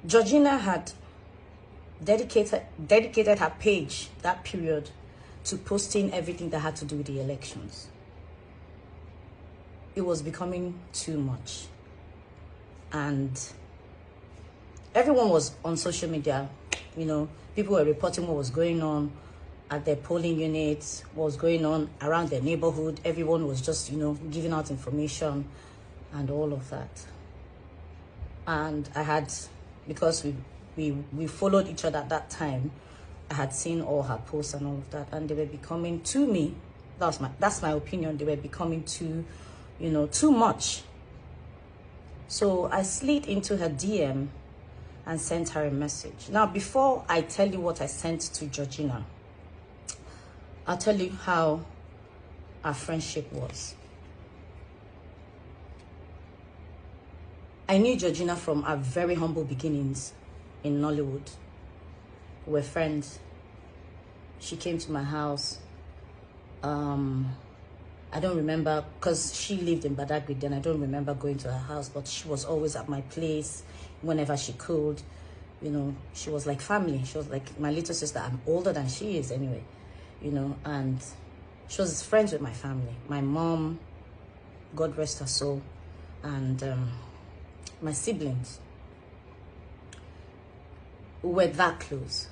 Georgina had dedicated her page that period to posting everything that had to do with the elections. It was becoming too much. And everyone was on social media, people were reporting what was going on at their polling units, what was going on around their neighborhood. Everyone was just, giving out information and all of that. And I had, because we followed each other at that time, I had seen all her posts and all of that, and they were becoming, to me, that's my opinion, they were becoming too much. So I slid into her DM and sent her a message. Now, before I tell you what I sent to Georgina, I'll tell you how our friendship was. I knew Georgina from our very humble beginnings in Nollywood. We were friends. She came to my house. I don't remember, because she lived in Badagry then. I don't remember going to her house, but she was always at my place whenever she could. She was like family. She was like my little sister. I'm older than she is anyway, and she was friends with my family. My mom, God rest her soul, and my siblings. We were that close.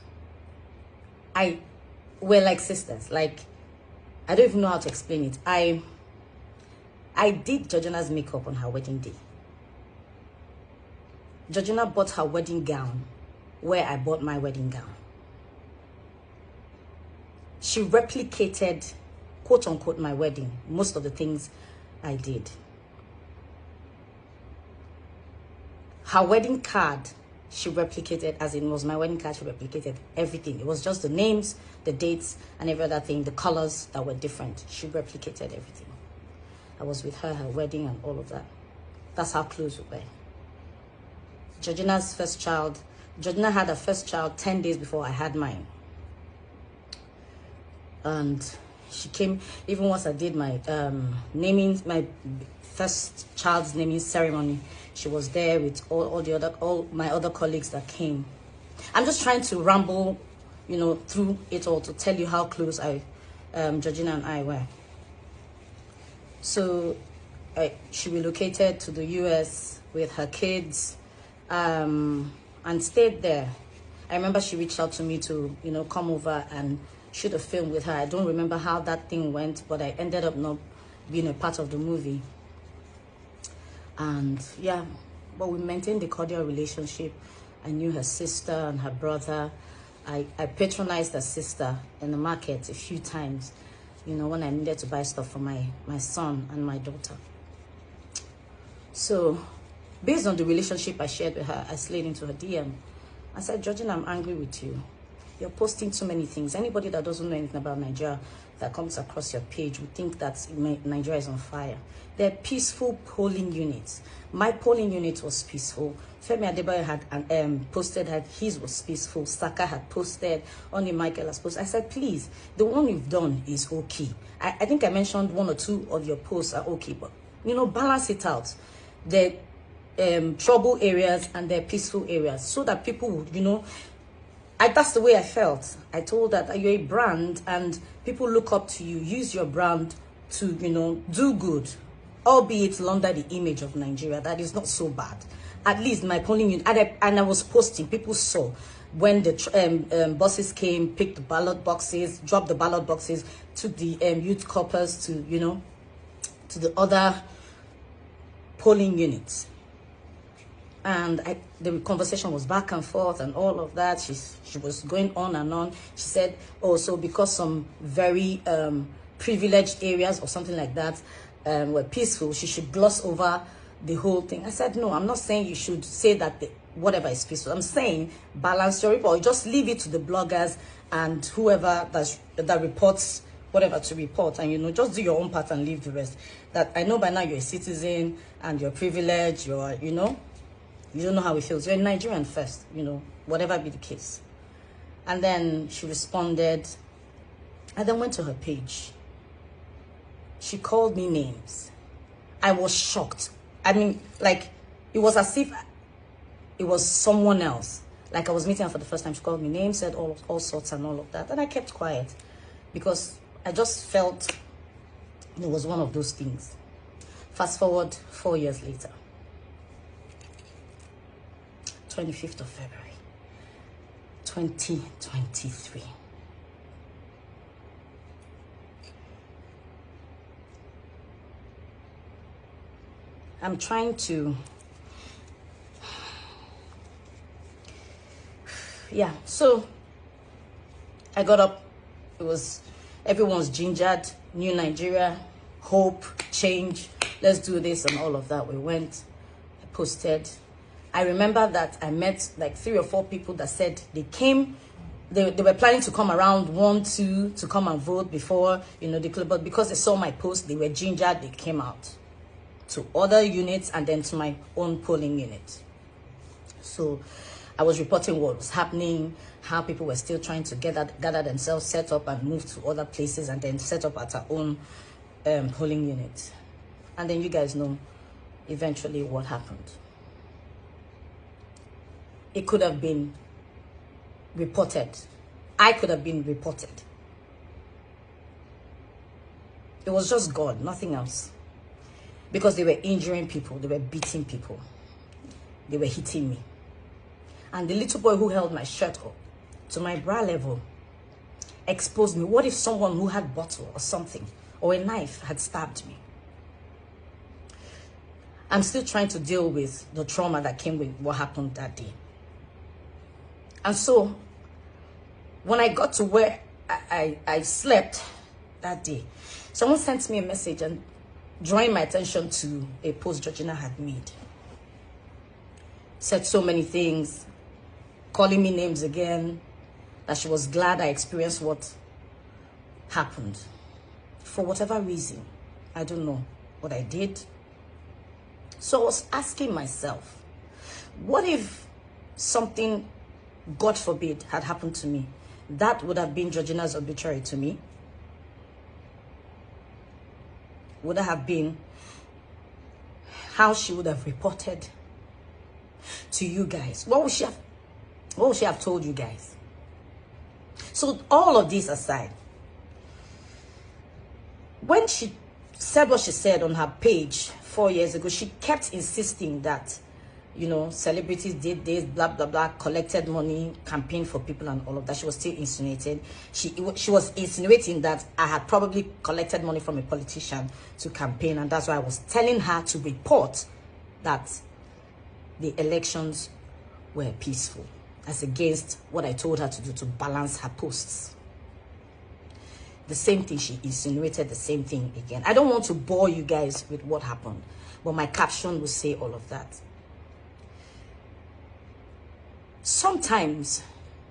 We're like sisters. Like, I don't even know how to explain it. I did Georgina's makeup on her wedding day. Georgina bought her wedding gown where I bought my wedding gown. She replicated, quote unquote, my wedding, most of the things I did. Her wedding card, she replicated, as in was my wedding card, she replicated everything. It was just the names, the dates, and every other thing, the colors that were different. She replicated everything. I was with her wedding and all of that. That's how close we were. Georgina's first child, Georgina had her first child 10 days before I had mine. And she came, even once I did my my first child's naming ceremony, she was there with all my other colleagues that came. I'm just trying to ramble, through it all to tell you how close Georgina and I were. So she relocated to the US with her kids, and stayed there. I remember she reached out to me to, come over and shoot a film with her. I don't remember how that thing went, but I ended up not being a part of the movie. And yeah, but we maintained a cordial relationship. I knew her sister and her brother. I patronized her sister in the market a few times, when I needed to buy stuff for my son and my daughter. So based on the relationship I shared with her, I slid into her DM. I said, Georgina, I'm angry with you. You're posting too many things. Anybody that doesn't know anything about Nigeria that comes across your page would think that Nigeria is on fire. They're peaceful polling units. My polling unit was peaceful. Femi Adebayo had posted that his was peaceful. Saka had posted. Only Michael has posted. I said, please, the one you've done is okay. I think I mentioned one or two of your posts are okay, but, balance it out. The trouble areas and their peaceful areas, so that people would, that's the way I felt. I told that you're a brand and people look up to you. Use your brand to, do good, albeit under the image of Nigeria. That is not so bad. At least my polling unit, and I was posting, people saw when the buses came, picked the ballot boxes, dropped the ballot boxes, took the youth corpers to, to the other polling units. And the conversation was back and forth and all of that. She was going on and on. She said, oh, so because some very privileged areas or something like that were peaceful, she should gloss over the whole thing. I said, no, I'm not saying you should say that whatever is peaceful. I'm saying balance your report. Just leave it to the bloggers and whoever that reports whatever to report, and just do your own part and leave the rest. That I know by now you're a citizen and you're privileged, you don't know how it feels. You're a Nigerian first, whatever be the case. And then she responded. I then went to her page. She called me names. I was shocked. I mean, like, it was as if it was someone else. Like, I was meeting her for the first time. She called me names, said all sorts and all of that. And I kept quiet because I just felt it was one of those things. Fast forward 4 years later. 25th of February, 2023. I'm trying to, yeah, so I got up. It was, everyone's gingered, new Nigeria, hope, change, let's do this and all of that. We went, I posted. I remember that I met like 3 or 4 people that said they came, they were planning to come around 1, 2 to come and vote before, you know, but because they saw my post, they were gingered, they came out to other units and then to my own polling unit. So I was reporting what was happening, how people were still trying to gather themselves, set up and move to other places and then set up at our own polling unit. And then you guys know eventually what happened. It could have been reported. I could have been reported. It was just God, nothing else. Because they were injuring people, they were beating people, they were hitting me. And the little boy who held my shirt up to my bra level exposed me. What if someone who had a bottle or something or a knife had stabbed me? I'm still trying to deal with the trauma that came with what happened that day. And so when I got to where I slept that day, someone sent me a message and drawing my attention to a post Georgina had made. Said so many things, calling me names again, that she was glad I experienced what happened. For whatever reason, I don't know what I did. So I was asking myself, what if something, God forbid, had happened to me? That would have been Georgina's obituary to me. Would have been how she would have reported to you guys. What would she have told you guys? So all of this aside, when she said what she said on her page 4 years ago, she kept insisting that, you know, celebrities did this, blah, blah, blah, collected money, campaigned for people and all of that. She was still insinuating. She was insinuating that I had probably collected money from a politician to campaign. And that's why I was telling her to report that the elections were peaceful, as against what I told her to do to balance her posts. The same thing, she insinuated the same thing again. I don't want to bore you guys with what happened, but my caption will say all of that. Sometimes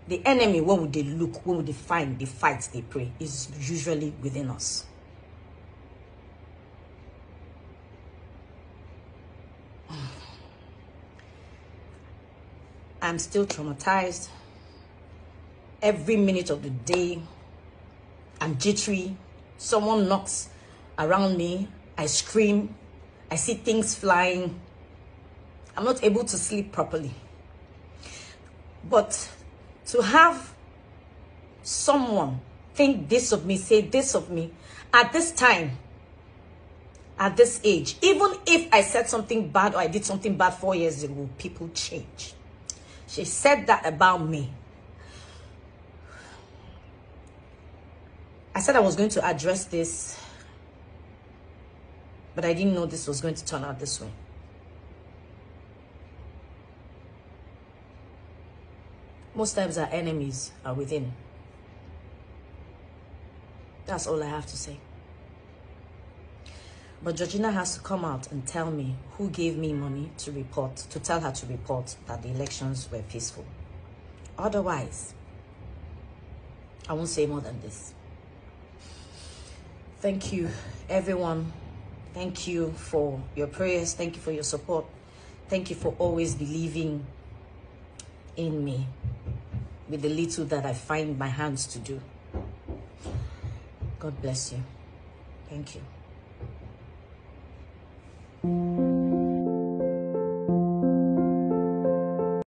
the enemy, when would they look, when would they find, they fight, they pray, is usually within us. I'm still traumatized. Every minute of the day, I'm jittery. Someone knocks around me, I scream, I see things flying. I'm not able to sleep properly. But to have someone think this of me, say this of me, at this time, at this age, even if I said something bad or I did something bad 4 years ago, people change. She said that about me. I said I was going to address this, but I didn't know this was going to turn out this way. Most times our enemies are within. That's all I have to say. But Georgina has to come out and tell me who gave me money to report, to tell her to report that the elections were peaceful. Otherwise, I won't say more than this. Thank you, everyone. Thank you for your prayers. Thank you for your support. Thank you for always believing in me with the little that I find my hands to do. God bless you. Thank you.